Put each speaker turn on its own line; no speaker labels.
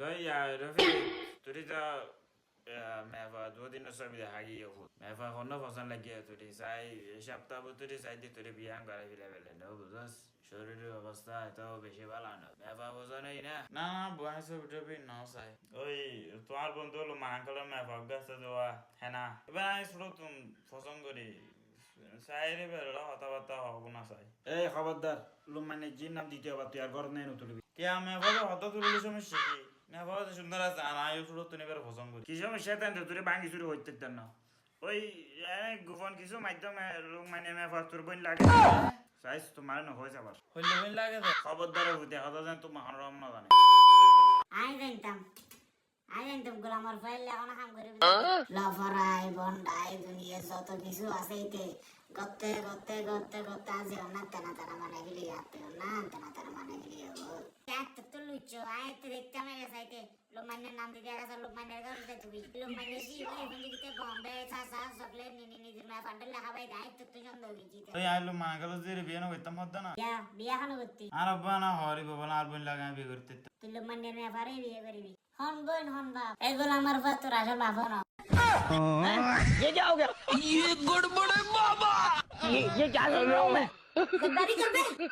يا رفيق تريد ما فا دو دين نصب ده حاجة يهود ما فا خلنا فصل لقيه تري ساي شابتا بتري ساي دي تري بيان قال في level نو بس شرير بستا تو بشي بالانا ما فا فصل هنا না বয়স উঠবি না সাই ওই তোমার বন্ধু হলো মানাকল মে ভাগাস দেওয়া হ্যাঁ না এবার আমি শুরু তুমি পছন্দ করি সাইরে বেরো কথাবার্তা হবো না সাই এই খবরদার মানে জিন নাম দিতে হবে তুই আর ঘর নেই তুলবি কে আমি বলো হত তুললে সমস্যা কি না বলো সুন্দর আছে আর আয়ু শুরু তুমি এবার পছন্দ করি কি সমস্যা তেন তুই ভাঙি শুরু হইতে দেন না ওই গোপন কিছু মাধ্যমে লোক মানে মে তোর বোন লাগে সাইজ তোমার না হয়ে যাবার হইলে বোন লাগে খবরদার দেখা যায় তোমার হারাম না জানে
আমি জানতাম গোলামার ফাইল এখন কাম করে লাফারাই বন্ডাই দুনিয়া যত কিছু আছে এতে গতে গতে গতে গতে আজ না তেনা তেনা মানে গেলি আতে না তেনা তেনা মানে গেলি এত তো লুচো আয় তো দেখতে আমি গেছাইতে লোকমানের নাম দিতে গেছে লোকমানের ঘরে তুই লোকমানের জি ওই ফন্ডিতে বম্বে সাসা চকলেট নিনি নিজের মা ফান্ডল লাগাবাই দাই তো তুই জন্দ গিজি
তো আইলো মাগালো যে বিয়ে না হইতাম হদ্দা না
বিয়া খানো করতি
আর আব্বা না হরি বাবা আর বোন লাগা বিয়ে করতে
তুই লোকমানের মা পারে বিয়ে করবি হন বোন হন বাপ এগুলো আমার বাপ তোর আসল বাপ না
ये क्या हो गया ये गड़बड़ है बाबा ये क्या कर रहा हूँ मैं
गद्दारी कर दे